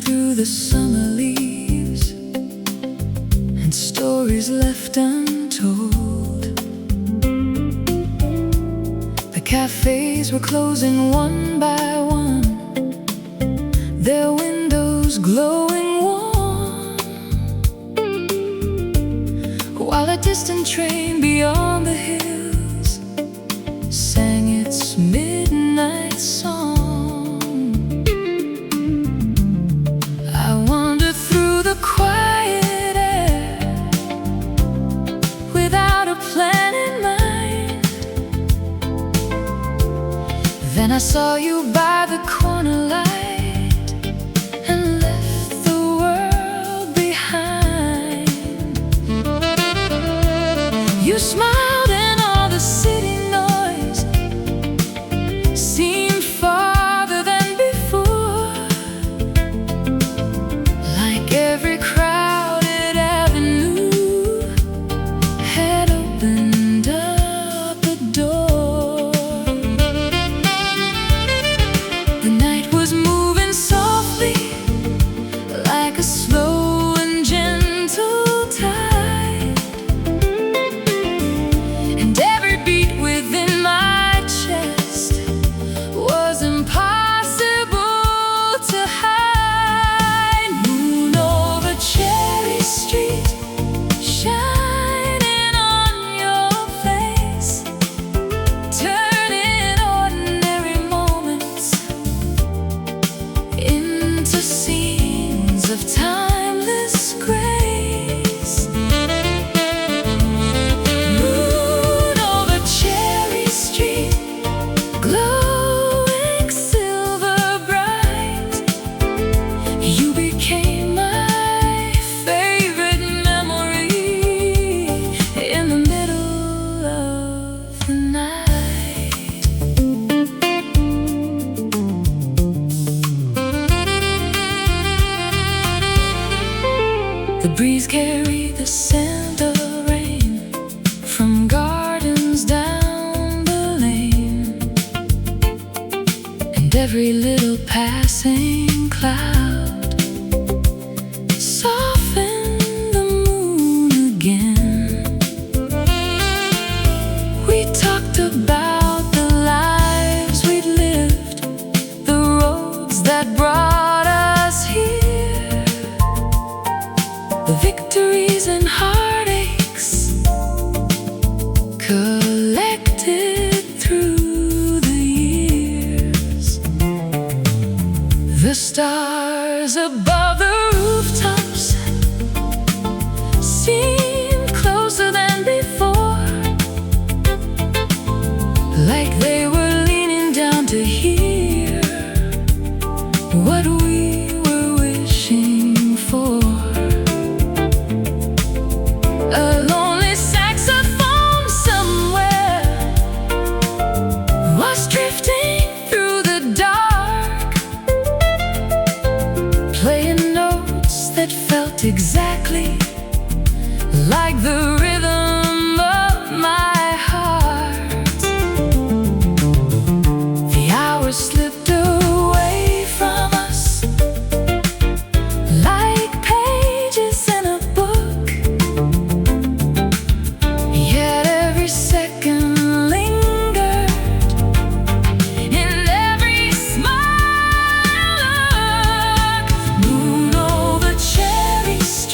through the summer leaves and stories left untold. The cafes were closing one by one, their windows glowing warm, while a distant train beyond the hills sang its midnight song. I wandered through the quiet air without a plan in mind. Then I saw you by the corner light and left the world behind. You smiled and all the city noise seemed farther than before, like every crowded avenue had opened up a door. The night was moving softly, like a slow and gentle tide, and every beat within my chest was impossible to hide. Moon over Cherry Street, shining on your face, turning ordinary moments into scenes of timeless grace. Moon over Cherry Street, glowing silver bright, you became my favorite memory in the middle of the night. The breeze carried the scent of rain from gardens down the lane, and every little passing cloud softened the moon again. We talked about the lives we'd lived, the roads that brought us here, the victories and heartaches collected through the years. The stars above the rooftops seemed closer than before, like they were leaning down to hear what we were wishing for. A lonely saxophone somewhere was drifting through the dark, playing notes that felt exactly like the rhythm of my heart. The hours slipped away from us like pages in a book, yet every second lingered in every smile look. Moon over Cherry Street,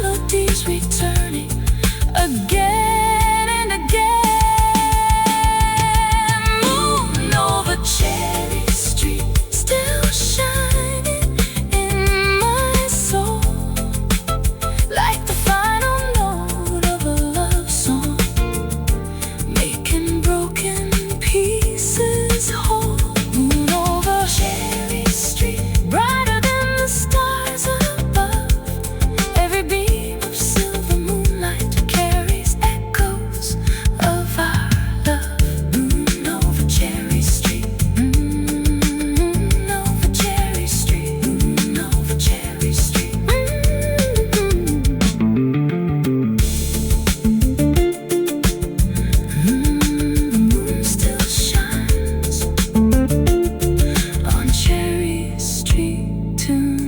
melodies returning again and again. Moon over Cherry Street, still shining in my soul, like the final note of a love song, making broken pieces whole. Moon over Cherry Street, brighter than the stars above. Every beam of silver moonlight carries echoes of our love. Moon over Cherry Street, moon over Cherry Street, moon over Cherry Street. The moon still shines on Cherry Street tonight.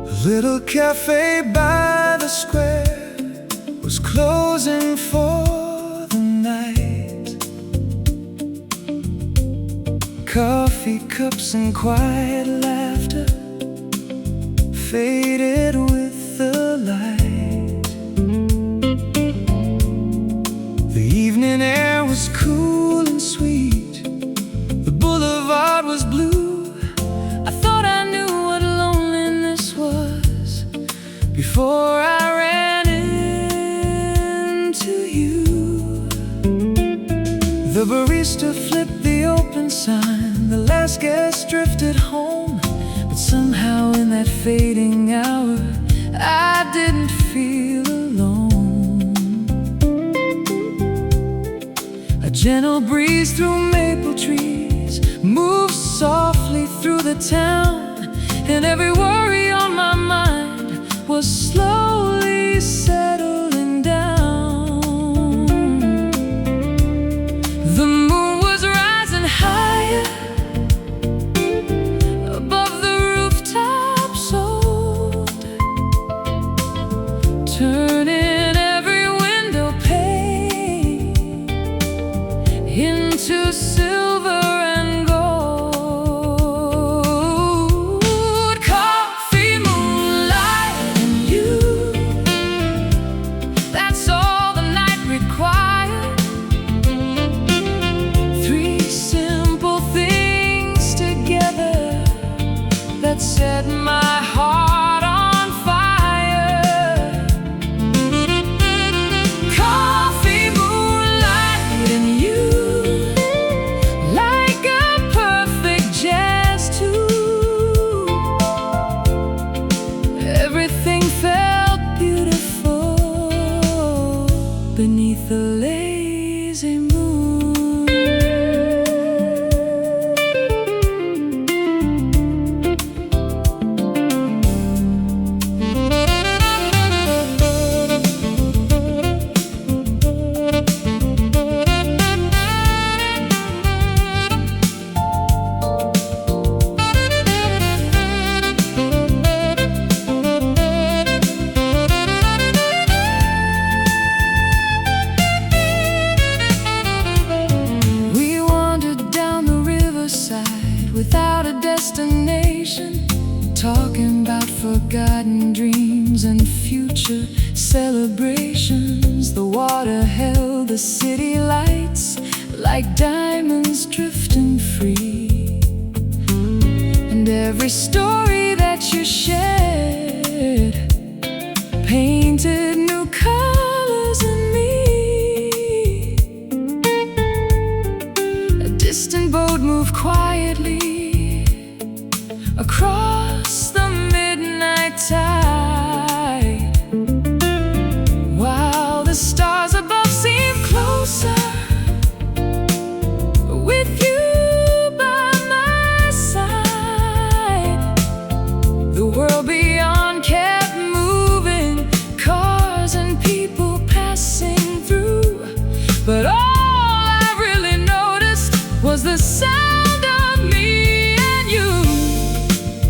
The little cafe by the square was closing for the night. Coffee cups and quiet laughter faded with the light. The evening air was cool and sweet. The boulevard was blue. I thought I knew what loneliness was before I ran into you. The barista flipped the open sign. The last guest drifted home, but somehow in that fading hour I didn't feel alone. A gentle breeze through maple trees moved softly through the town, and every worry on my mind was slowly settling down. The moon was rising higher above the rooftops old, turning every window pane into silver and gold. Coffee, moonlight, and you, that's all the night required. Three simple things together that set my heart on fire. Coffee, moonlight, and you, like a perfect jazz tune. Everything felt beautiful beneath the lazy moon. We wandered down the riverside without a destination, talking about forgotten dreams and future celebrations. The water held the city lights like diamonds drifting free, and every story that you shared painted new colors in me. A distant boat moved quietly across the midnight tide, while the stars above seemed closer. With you by my side, world beyond kept moving, cars and people passing through. But all I really noticed was the sound of me and you.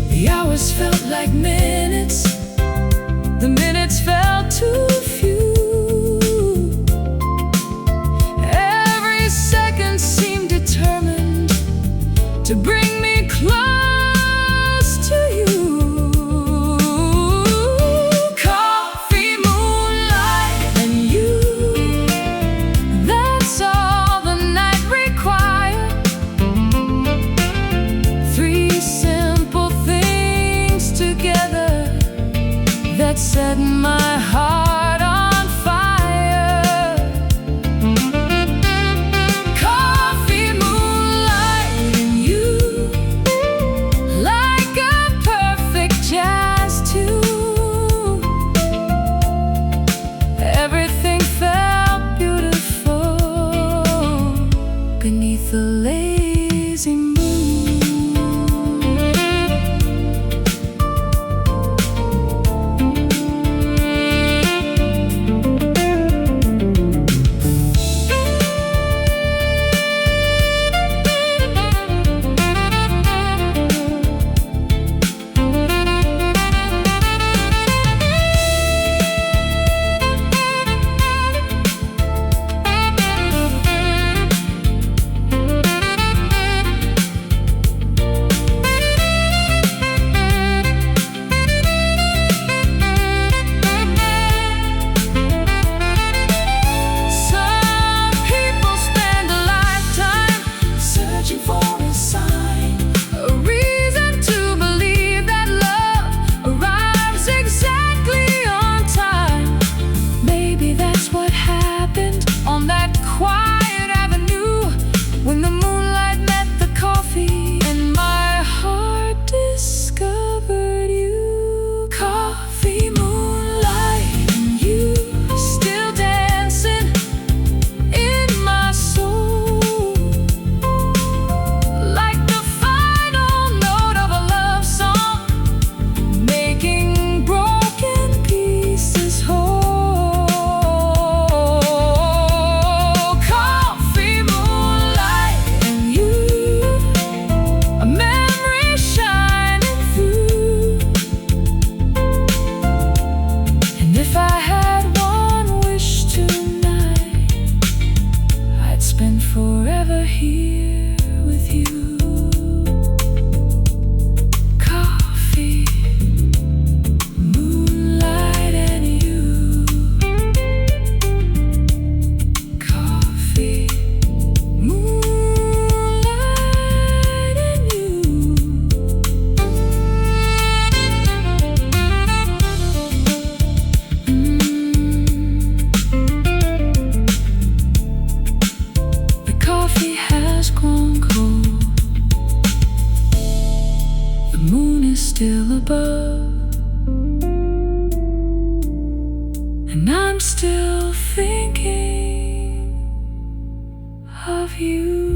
The hours felt like minutes, the minutes felt too few. Every second seemed determined to bring me close to you. Coffee, moonlight, and you. That's all the night required. Three simple things together that set my heart on fire. Coffee, moonlight, and you, like a perfect jazz tune. Everything felt beautiful beneath the lazy moon. Still above, and I'm still thinking of you.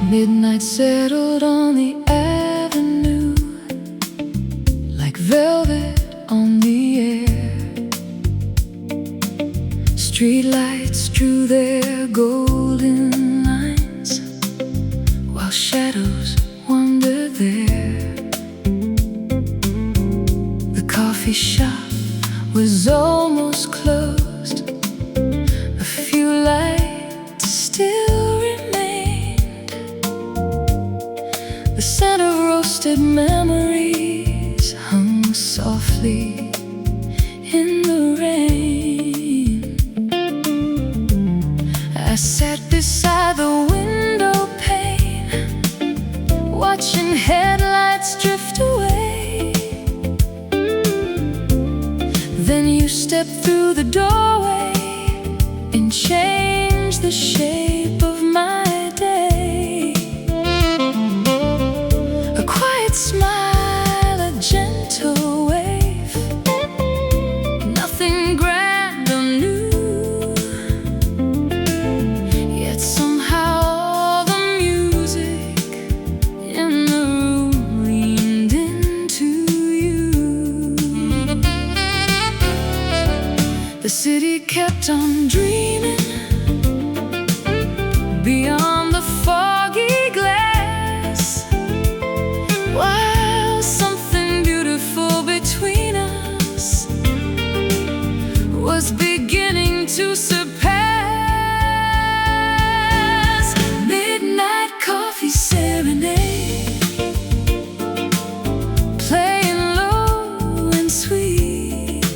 Midnight settled on the avenue like velvet on the air. Streetlights drew their golden lines while shadows wandered there. The coffee shop was almost closed. A few lights still remained. The scent of roasted memories hung softly in the rain. I sat beside the window pane, watching headlights drift away. step through the doorway and change the shape of my day. A quiet smile, a gentle wave, nothing grand or new, yet somehow all the music in the room leaned into you. The city kept on dreaming beyond the foggy glass, while something beautiful between us was beginning to surpass. Midnight coffee serenade, playing low and sweet,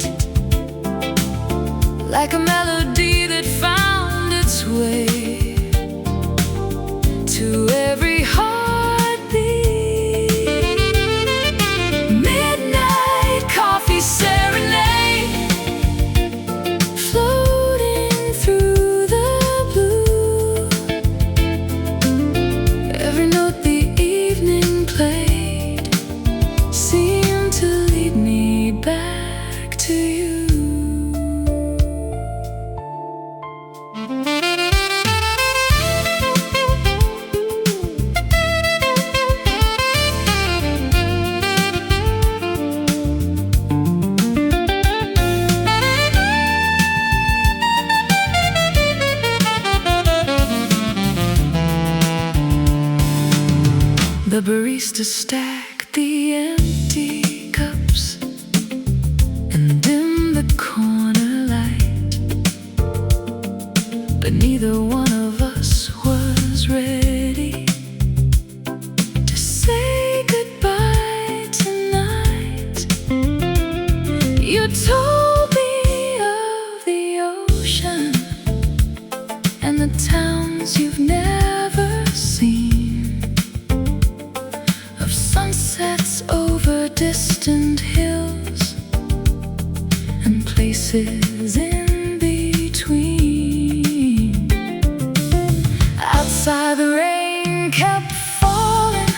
like a melody that found its way to every heartbeat. Midnight coffee serenade, floating through the blue. Every note the evening played seemed to lead me back to you. The barista stacked the empty cups and dimmed the corner light, but neither one of us was ready to say goodbye tonight. You told me of the ocean and the towns you've never seen, of sunsets over distant hills and places in between. Outside the rain kept falling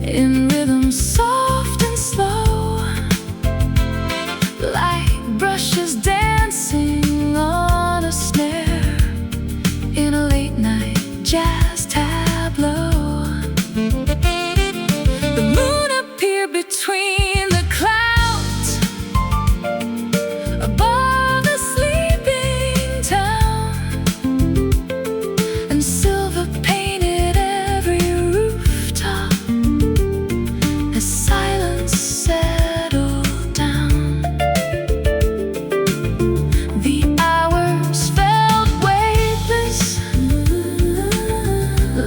in rhythm soft and slow, like brushes dancing on a snare in a late night jazz tableau. The moon appeared between the clouds above the sleeping town, and silver painted every rooftop as silence settled down. The hours felt weightless,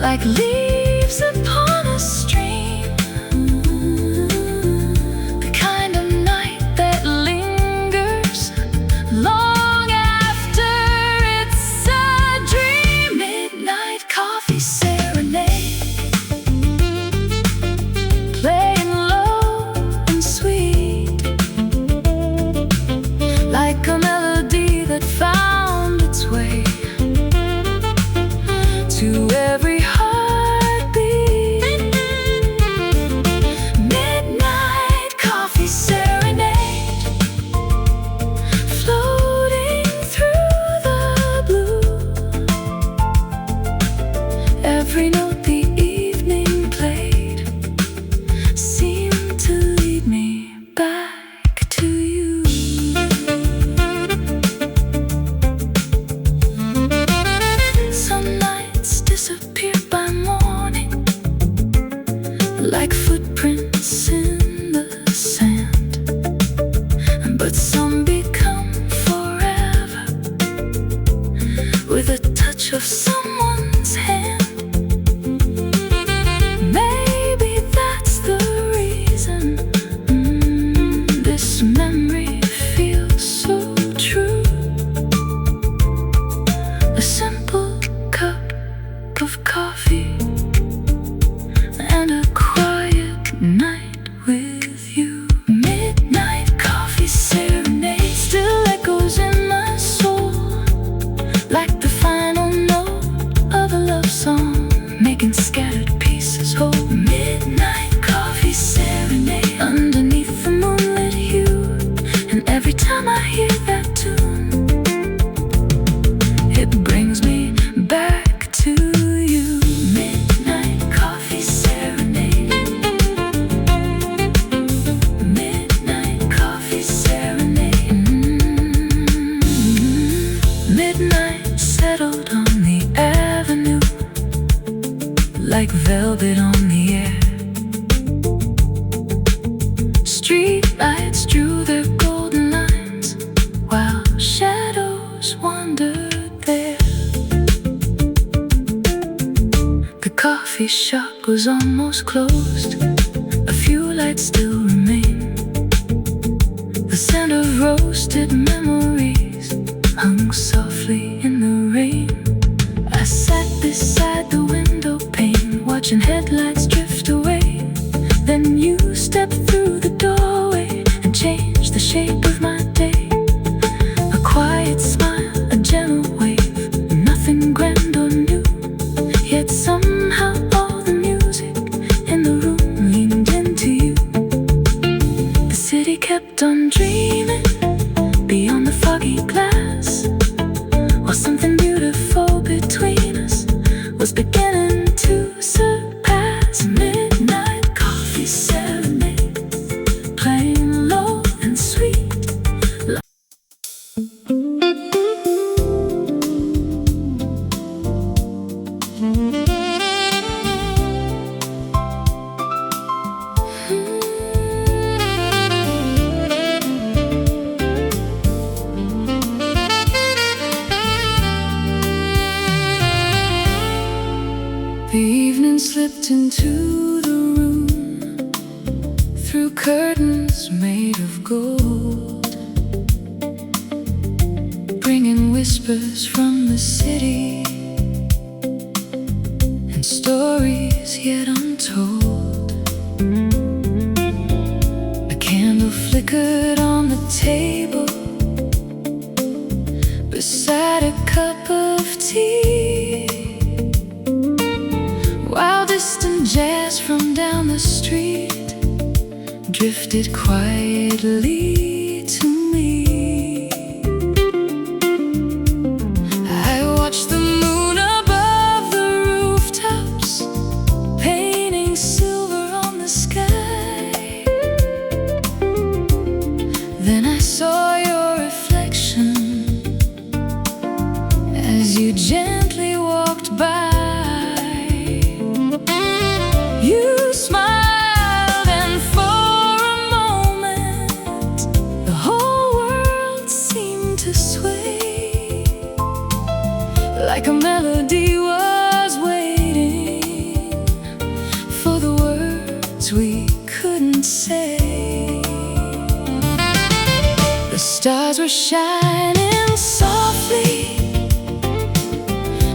like leaves upon a stream, the kind of night that lingers long after it's a dream. Midnight coffee serenade, playing low and sweet, like a melody that found its way to every heartbeat. Midnight coffee serenade, floating through the blue. Every note the evening played seemed to lead me back to you. Some nights disappeared by morning, like footprints in the sand, but some become forever with a touch of someone's hand. Maybe that's the reason this memory feels so true. A simple cup of coffee and a quiet night. A few lights still remain. The scent of roasted memories hung softly in the rain. I sat beside the window pane, watching headlights drift away. Then you stepped through the doorway and changed the shape of my day. A quiet smile, a gentle wave, nothing grand or new. Yet somehow all the music in the room leaned into you. The city kept on dreaming beyond the foggy glass, while something beautiful between us was beginning to surpass. Midnight coffee serenade, playing low and sweet. The evening slipped into the room through curtains made of gold, bringing whispers from the city and stories yet untold. A candle flickered on the table beside a cup of tea, while distant jazz from down the street drifted quietly to me. I watched the moon above the rooftops, painting silver on the sky. Then I saw your reflection as you gently walked by. You smiled, and for a moment the whole world seemed to sway, like a melody was waiting for the words we couldn't say. The stars were shining softly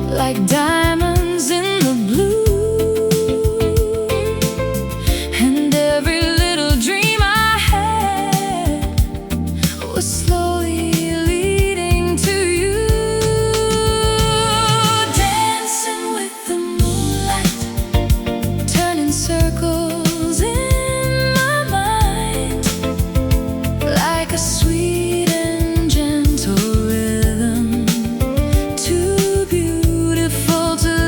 like diamonds in the blue. Slowly leading to you, dancing with the moonlight, turning circles in my mind, like a sweet and gentle rhythm, too beautiful to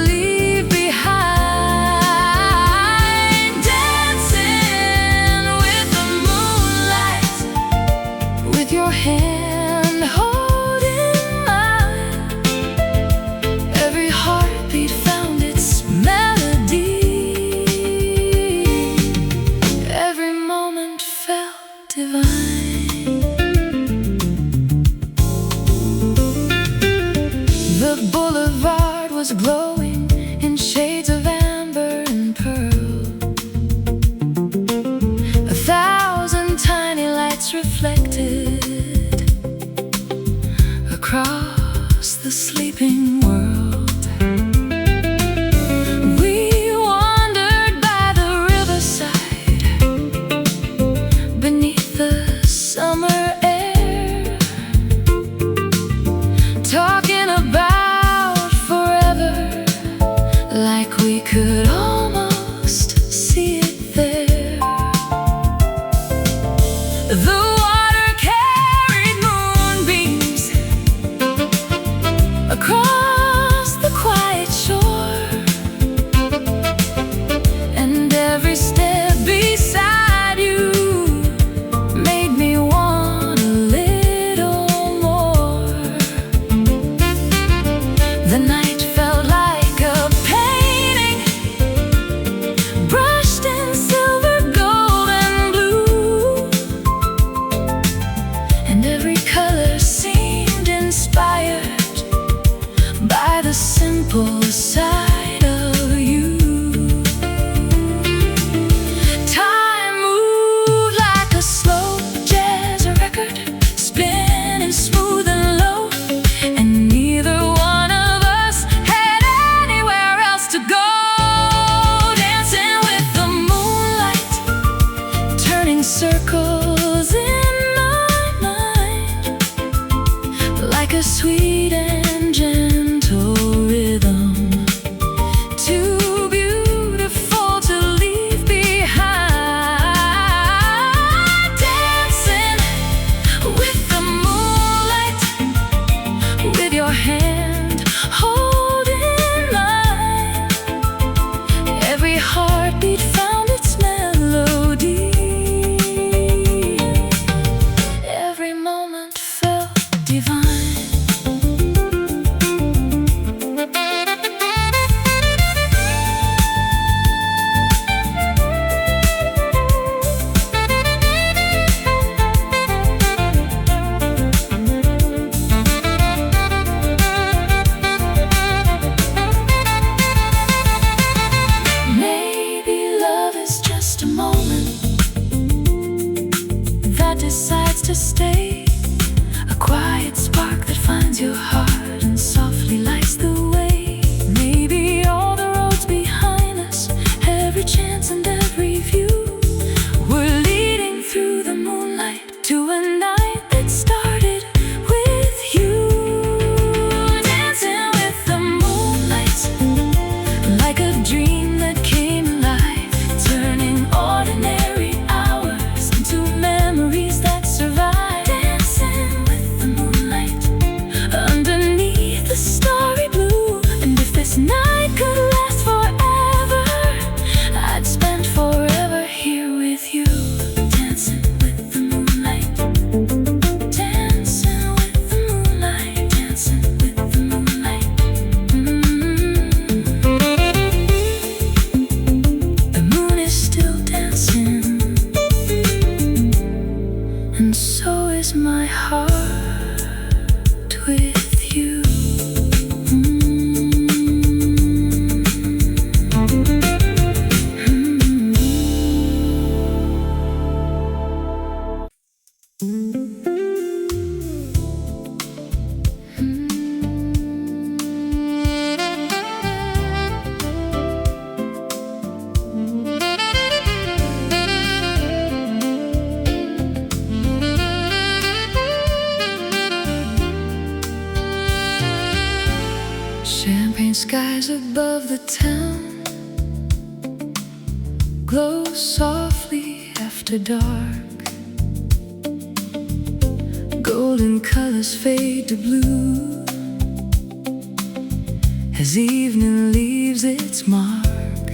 the town glows softly after dark. Golden colors fade to blue as evening leaves its mark.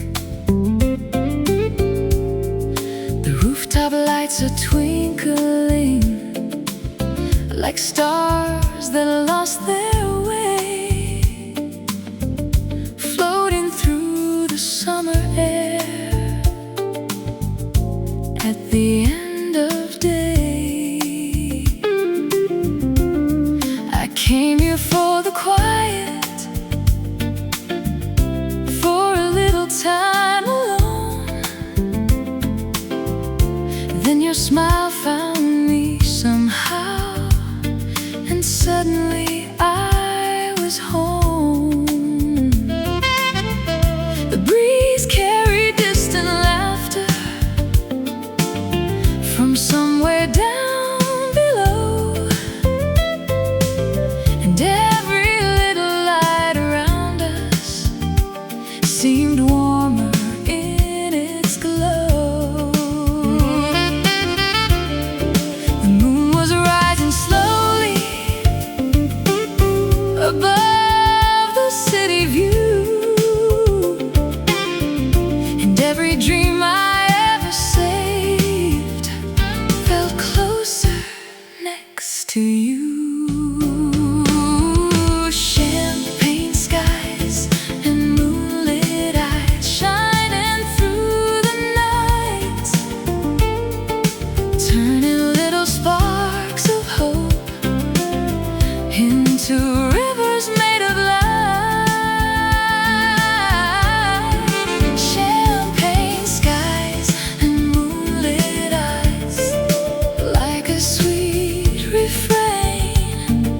The rooftop lights are twinkling like stars that lost their way, floating through the summer air at the end of day. I came here for the quiet, for a little time alone. Then your smile found me somehow, and suddenly I was home. The breeze carried distant laughter from somewhere down below, and every little light around us seemed warmer in its glow. The moon was rising slowly above the city view, and every dream I ever saved felt closer next to you. Champagne skies and moonlit eyes shining through the night, turning little sparks of hope into rivers made of light. Champagne skies and moonlit eyes, like a sweet refrain,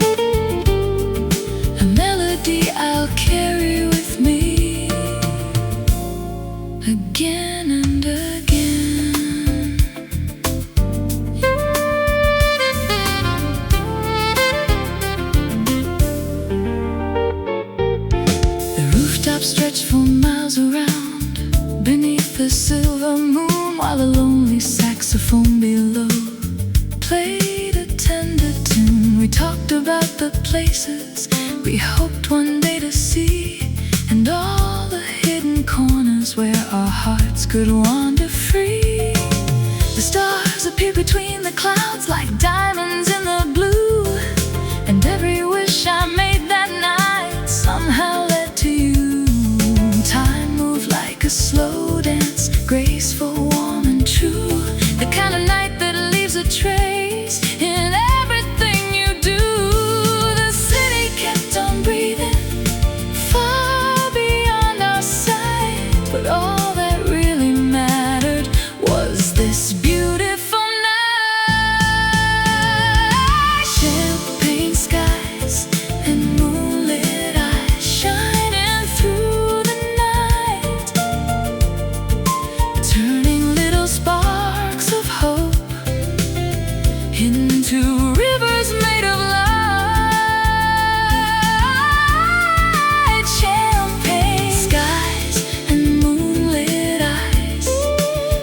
a melody I'll carry with me again and again. The rooftop stretched for miles around beneath the silver moon, while the lonely saxophone below played a tender tune. We talked about the places we hoped one day to see, and all the hidden corners where our hearts could wander free. The stars appeared between the clouds like diamonds in the blue, and every wish I made that night somehow led to you. Time moved like a slow dance, graceful, warm and true, the kind of night that leaves a trace in everything you do. The city kept on breathing far beyond our sight, but all that really mattered was this beautiful night. Champagne skies and moonlit eyes shining through the night, turning little sparks of hope into rivers made of light. Champagne skies and moonlit eyes,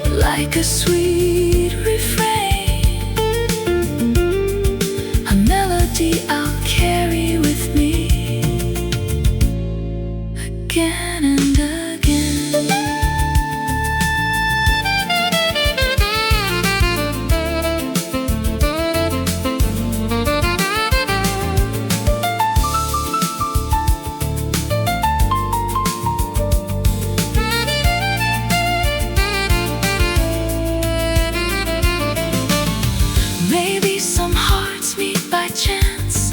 like a sweet refrain, a melody I'll carry with me again and again. Maybe some hearts meet by chance,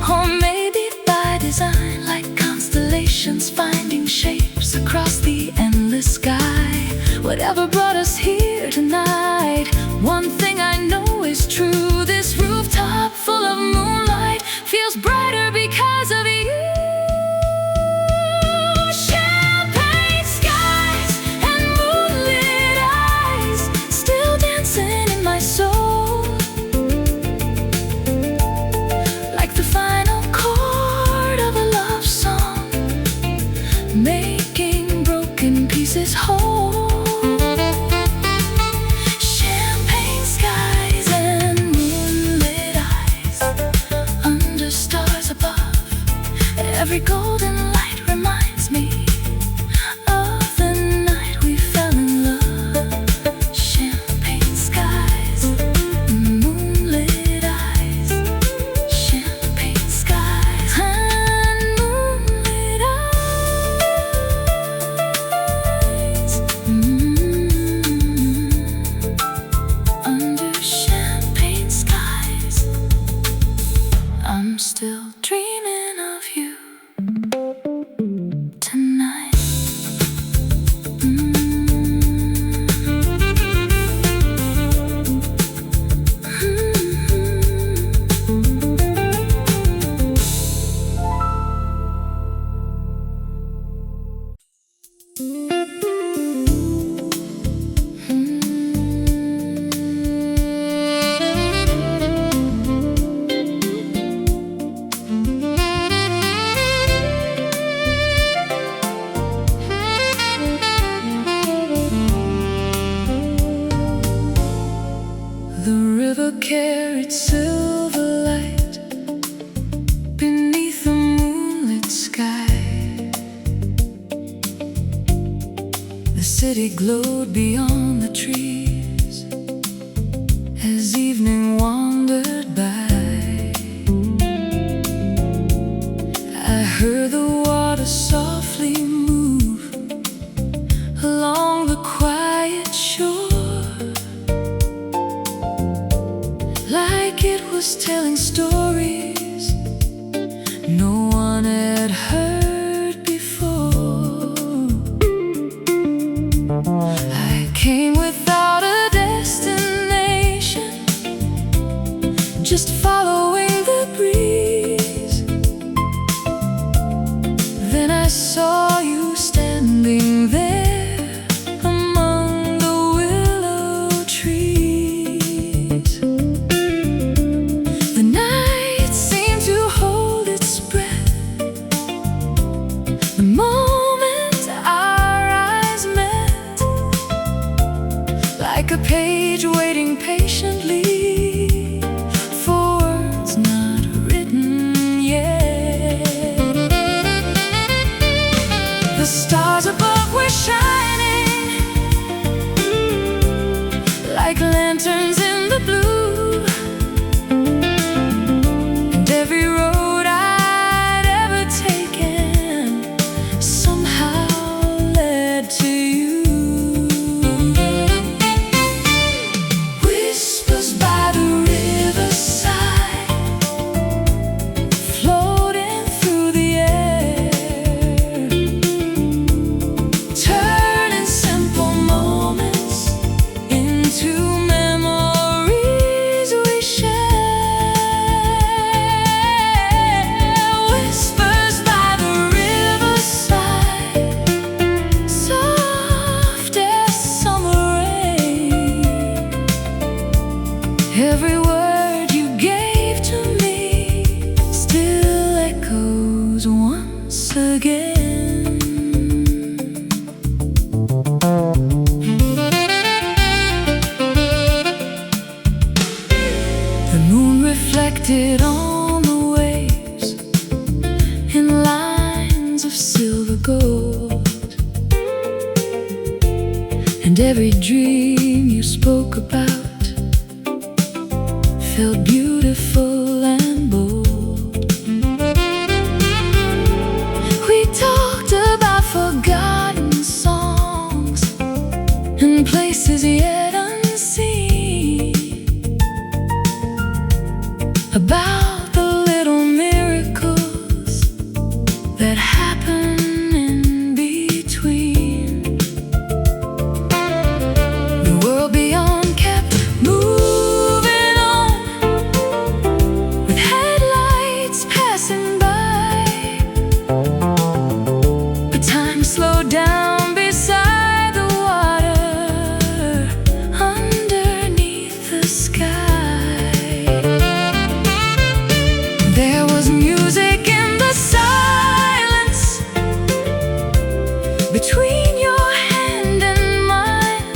or maybe by design, like constellations finding shapes across the endless sky. Whatever brought us here tonight, one thing I know is true: this rooftop full of moonlight feels brighter because of you. Champagne skies and moonlit eyes, still dancing in my soul, like the final chord of a love song, making carried silver light beneath the moonlit sky. The city glowed beyond the trees as evening wandered by. I heard the water softly move along the quiet shore, like it was telling stories no one had heard before. I came without a destination, just following the breeze. Then I saw you standing there among the willow trees. The night seemed to hold its breath the moment our eyes met, like a page waiting patiently for words not written yet. The stars above were shining like lanterns in the blue, and every road I'd ever taken somehow led to you. Whispers by the riverside, floating through the air, turning simple moments into memories we share. Whispers by the riverside, soft as summer rain. Every word you gave to me still echoes once again. The moon reflected on the waves in lines of silver gold, and every dream you spoke about felt beautiful and bold. We talked about forgotten songs and places yet unseen, about the little miracles that happen in between. The world beyond kept moving on, with headlights passing by, but time slowed down beside the water, underneath the sky. There was music in the silence between your hand and mine,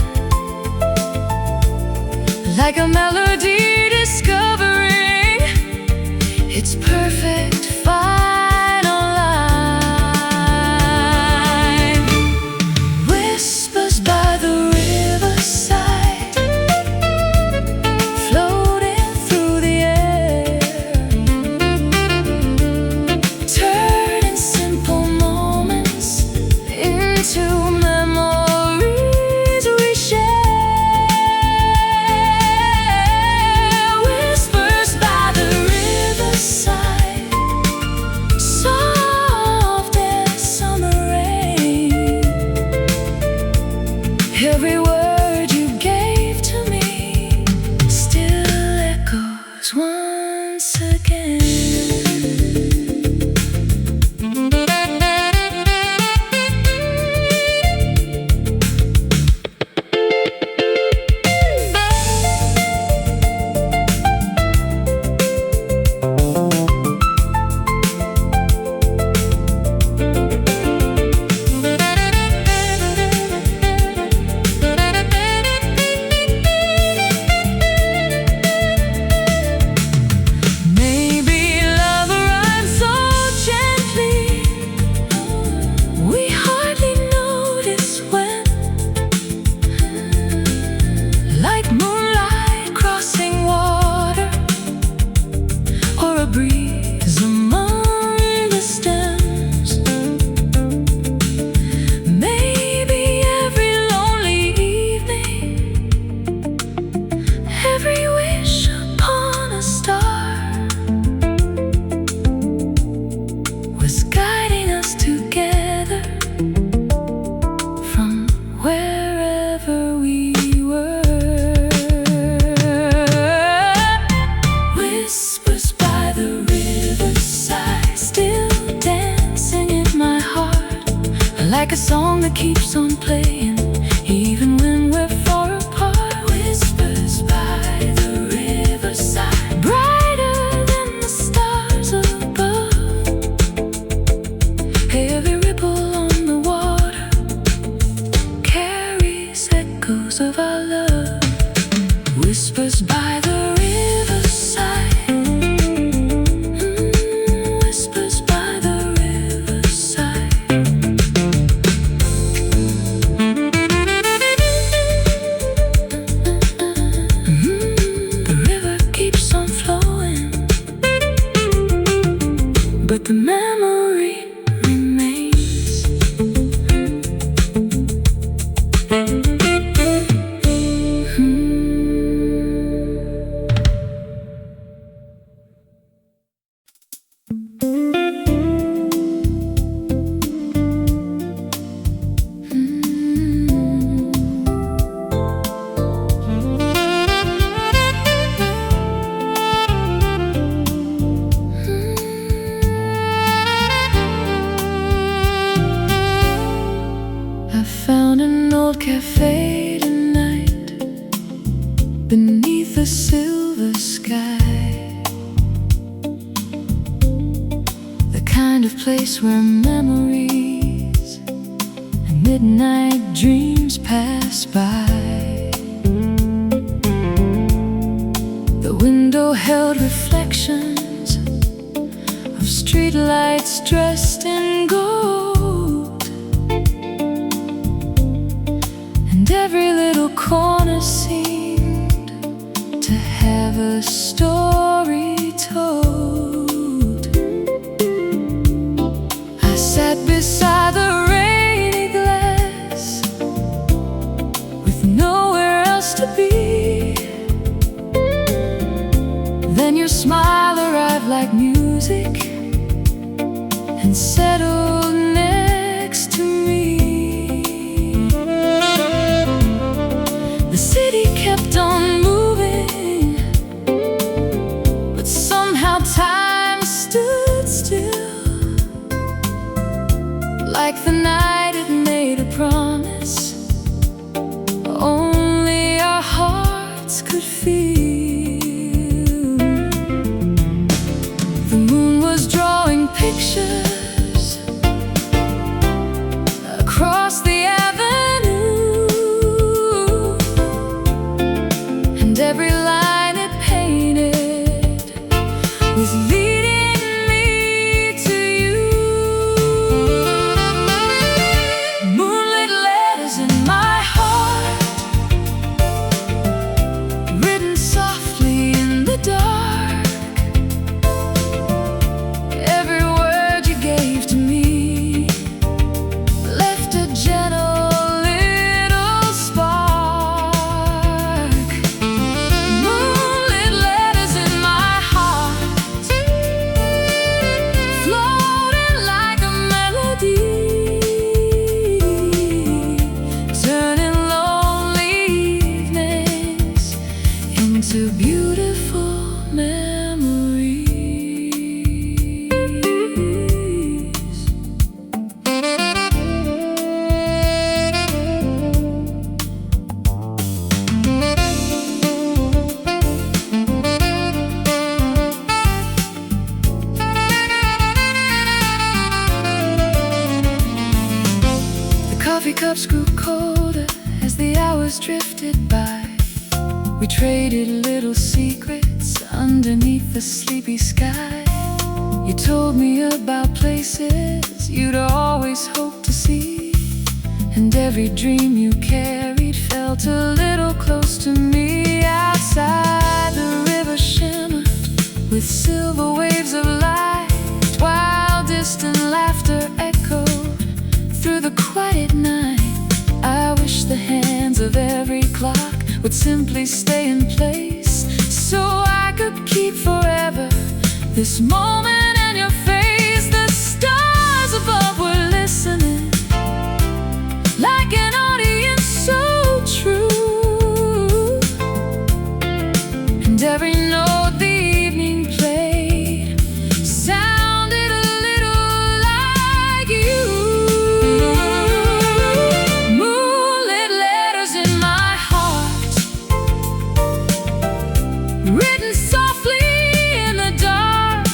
like a melody discovering its perfect final line. Whispers by the riverside, floating through the air, turning simple moments into memories we share. Whispers by the riverside. Whispers by the riverside. The river keeps on flowing, but the memory remains. I found an old cafe tonight beneath a silver sky, the kind of place where memories and midnight dreams pass by. The window held reflections of streetlights dressed in gold, and every little corner seemed to have a story told. I sat beside the rainy glass with nowhere else to be. Then your smile arrived like music and settled next to me. The city kept on moving, but somehow time stood still, like the night it made a promise only our hearts could feel. The moon was drawing pictures across the avenue, and every line it painted was leading me to you. Moonlit letters in my heart, written softly in the dark. Every word you gave to me left a gentle little spark. Moonlit letters in my heart, floating like a melody, turning lonely evenings into beautiful memories. The coffee cups grew colder as the hours drifted by. We traded little secrets underneath the sleepy sky. You told me about places you'd always hoped to see, and every dream you carried felt a little close to me. Outside, the river shimmered with silver waves of light, while distant laughter echoed through the quiet night. I wish the hands of every clock would simply stay in place, so I could keep forever this moment and your face. The stars above were listening, like an audience so true, and every note the evening played sounded a little like you. Moonlit letters in my heart, written softly in the dark.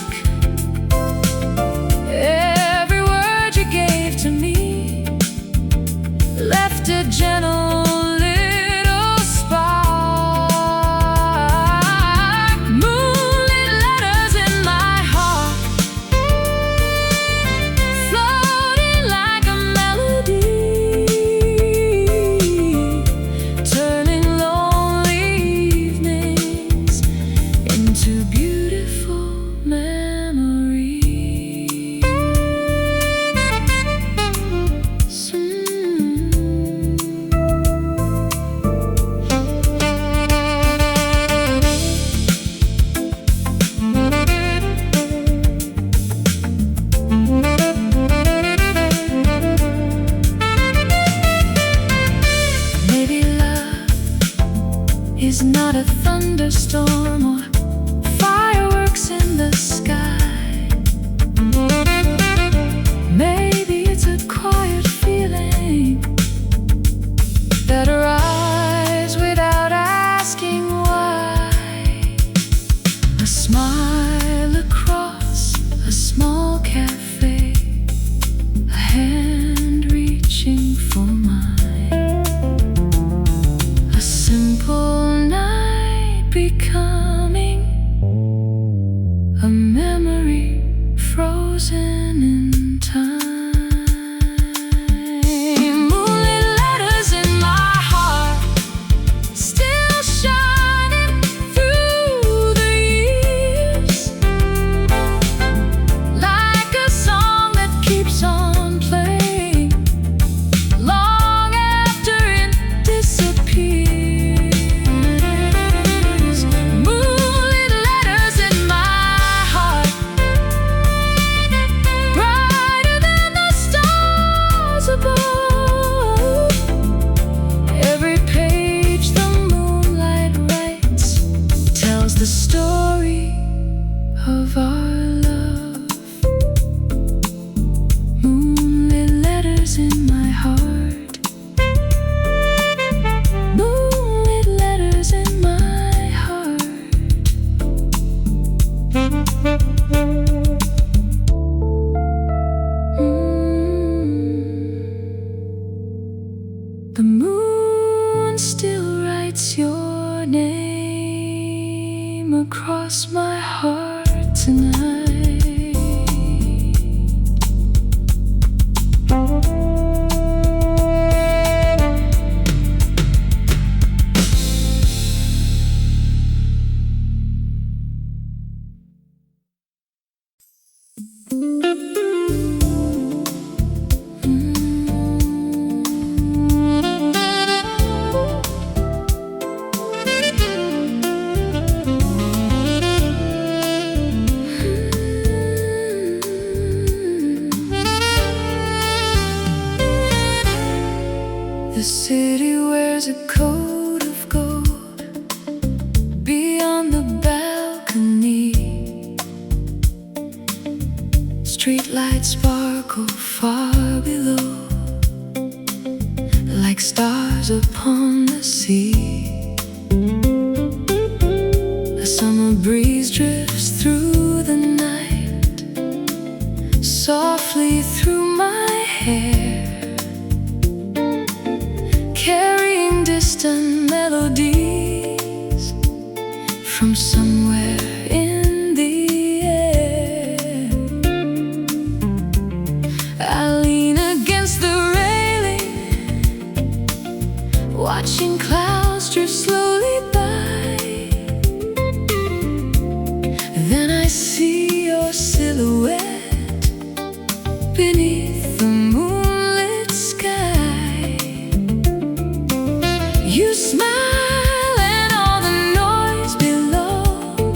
is not a thunderstorm or fireworks in the sky. Maybe it's a quiet feeling that arrives without asking why. A smile across a small cafe, a hand reaching for mine, a simple night becoming a memory frozen in time. Moonlit letters in my heart, still shining through the years, like a song that keeps on playing long after it disappears. Moonlit letters in my heart, brighter than the stars above. Every page the moonlight writes tells the story of our love. Moonlit letters in my heart, moonlit letters in my heart. The moon still writes your name across my heart tonight. The city wears a coat of gold beyond the balcony. Streetlights sparkle far below, like stars upon the sea. A summer breeze drifts through the night, softly through my hair, carrying distant melodies from somewhere in the air. I lean against the railing, watching clouds drift slowly by. Then I see your silhouette beneath the moonlit sky. You smile and all the noise below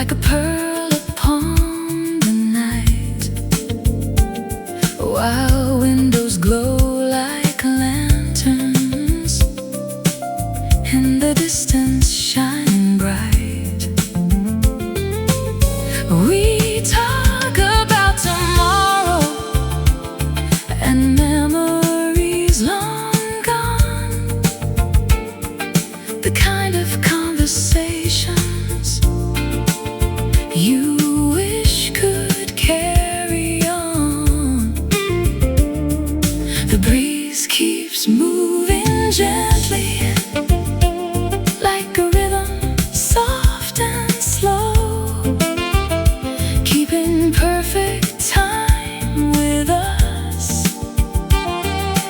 like a pearl upon the night, while windows glow like lanterns in the distance, shining bright. We talk about tomorrow and memories long gone, the kind of conversations you wish could carry on. The breeze keeps moving gently, like a rhythm, soft and slow, keeping perfect time with us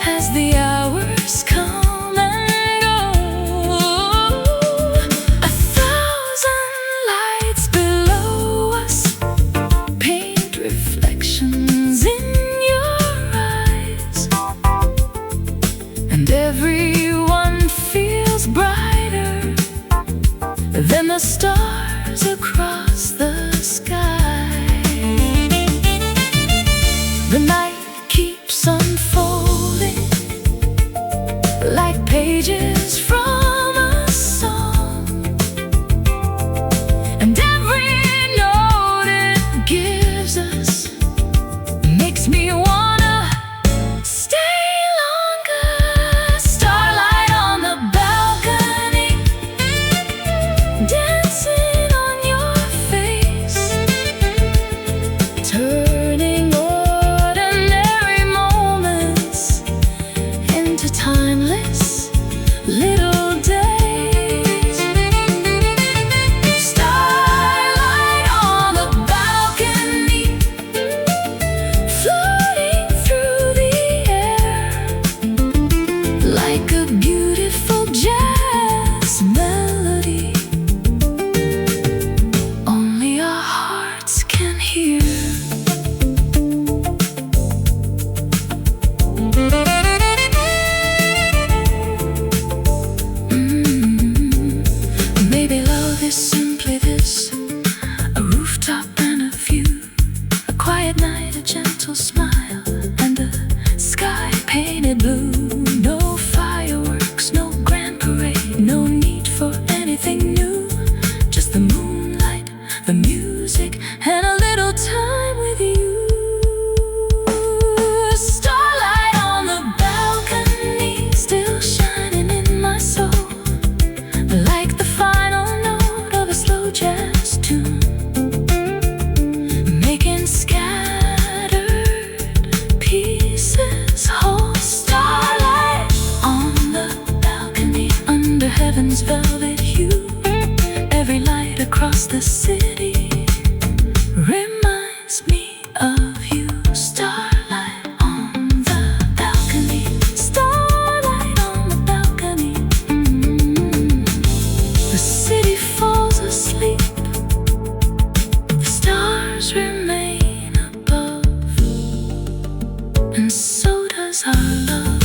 as the hours come and go. 1,000 lights below us paint reflections in your eyes, and everyone feels brighter than the stars across the sky. The night keeps unfolding like pages from a song, and every note it gives us makes me wanna stay longer. Starlight on the balcony, dancing on your face, turning ordinary moments into timeless little days. Starlight on the balcony, floating through the air like a beautiful jazz melody only our hearts can hear. Maybe love is simply this: a rooftop and a view, a quiet night, a gentle smile, and the sky painted blue. No fireworks, no grand parade, no need for anything new, just the moonlight, the music, and a little time with you. Starlight on the balcony, still shining in my soul, like the final note of a slow jazz tune, making scattered pieces whole. Starlight on the balcony, under heaven's velvet hue, every light across the city reminds me of you. Starlight on the balcony, starlight on the balcony. The city falls asleep, the stars remain above, and so does our love.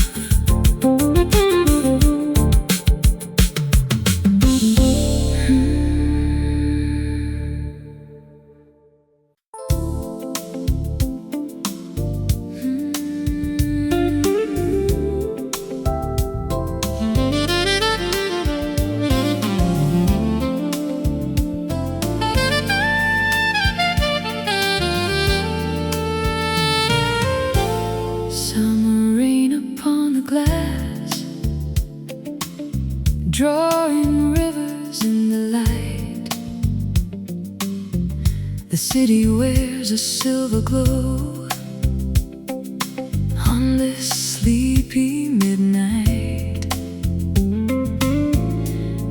Summer rain upon the glass, drawing rivers in the light. The city wears a silver glow on this sleepy midnight.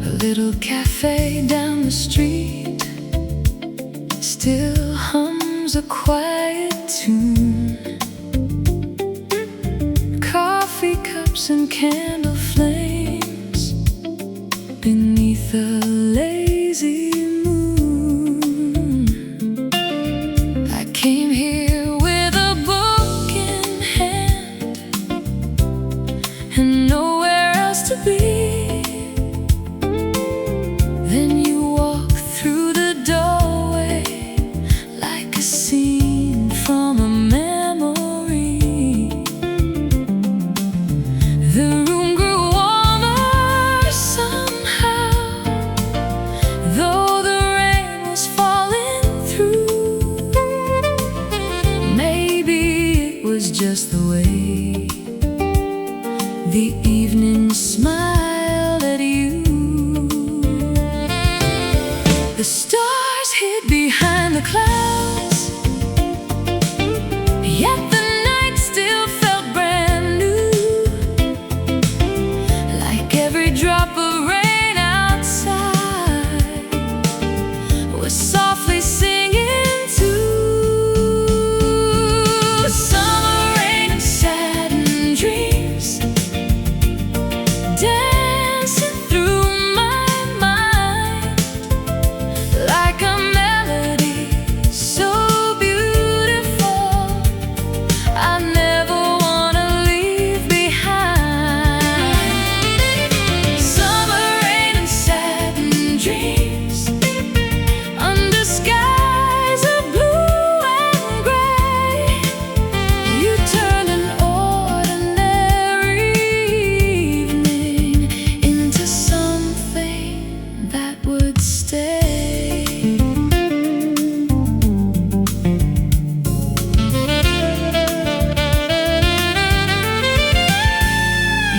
A little cafe down the street still hums a quiet tune. Coffee cups and candle flames beneath a lazy moon. I came here with a book in hand and nowhere else to be. Then you walk through the doorway just the way the evening smiled at you. The stars hid behind the clouds, yet the night still felt brand new, like every drop of rain outside was softly singing too. Summer rain and saddened dreams dancing through my mind like a melody so beautiful I never wanna leave behind. Summer rain and saddened dreams under skies of blue and gray. You turned an ordinary evening into something that would stay.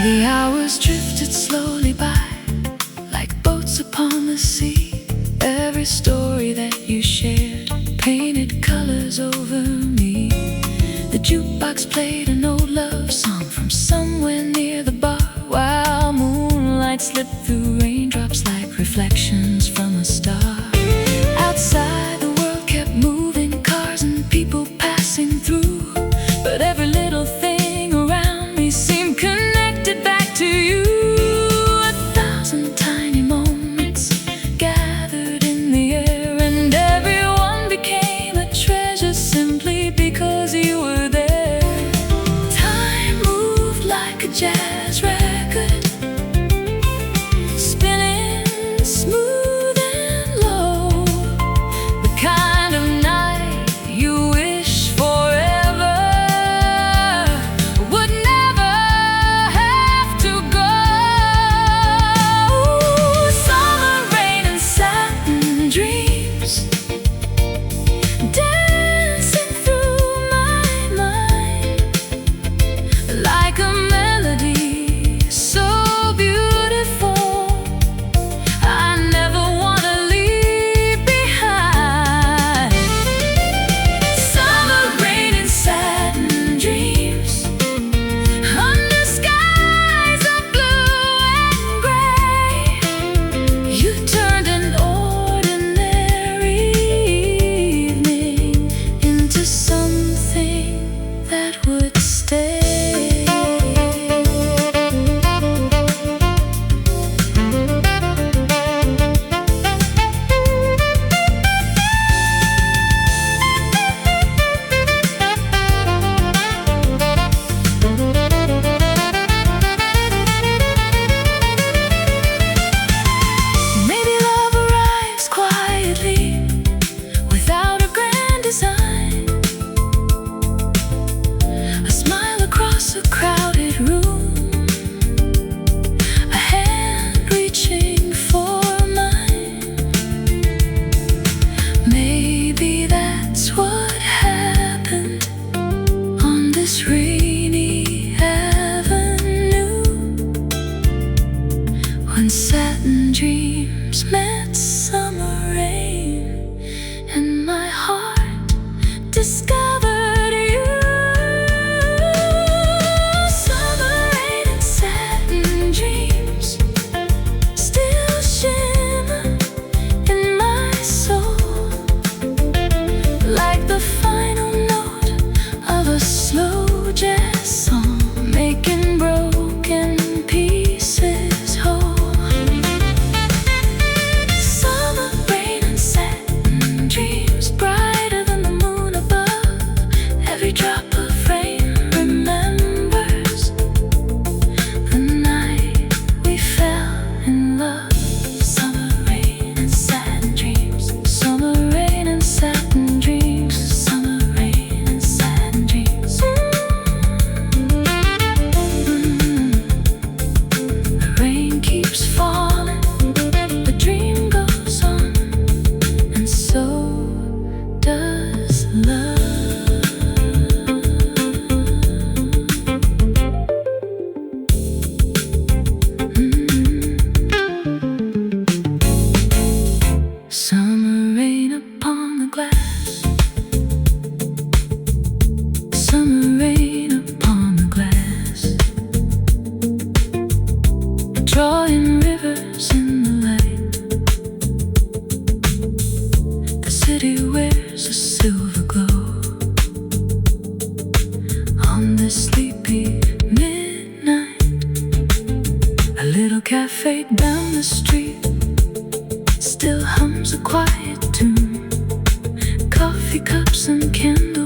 The hours drifted slowly by like boats upon the sea. Every story that you shared painted colors over me. The jukebox played an old love song from somewhere near the bar, while moonlight slipped through raindrops like reflections from a star. Outside the world kept moving, cars and people passing through, but every little thing around me seemed connected back to you. 1,000 tiny moments gathered in the air, and everyone became a treasure simply because you were there. Time moved like a jazz record, spinning smooth Summer rain upon the glass. Summer rain upon the glass. Drawing rivers in the light. The city wears a silver glow on this sleepy midnight. A little cafe down the street still hums a quiet tune. Coffee cups and candles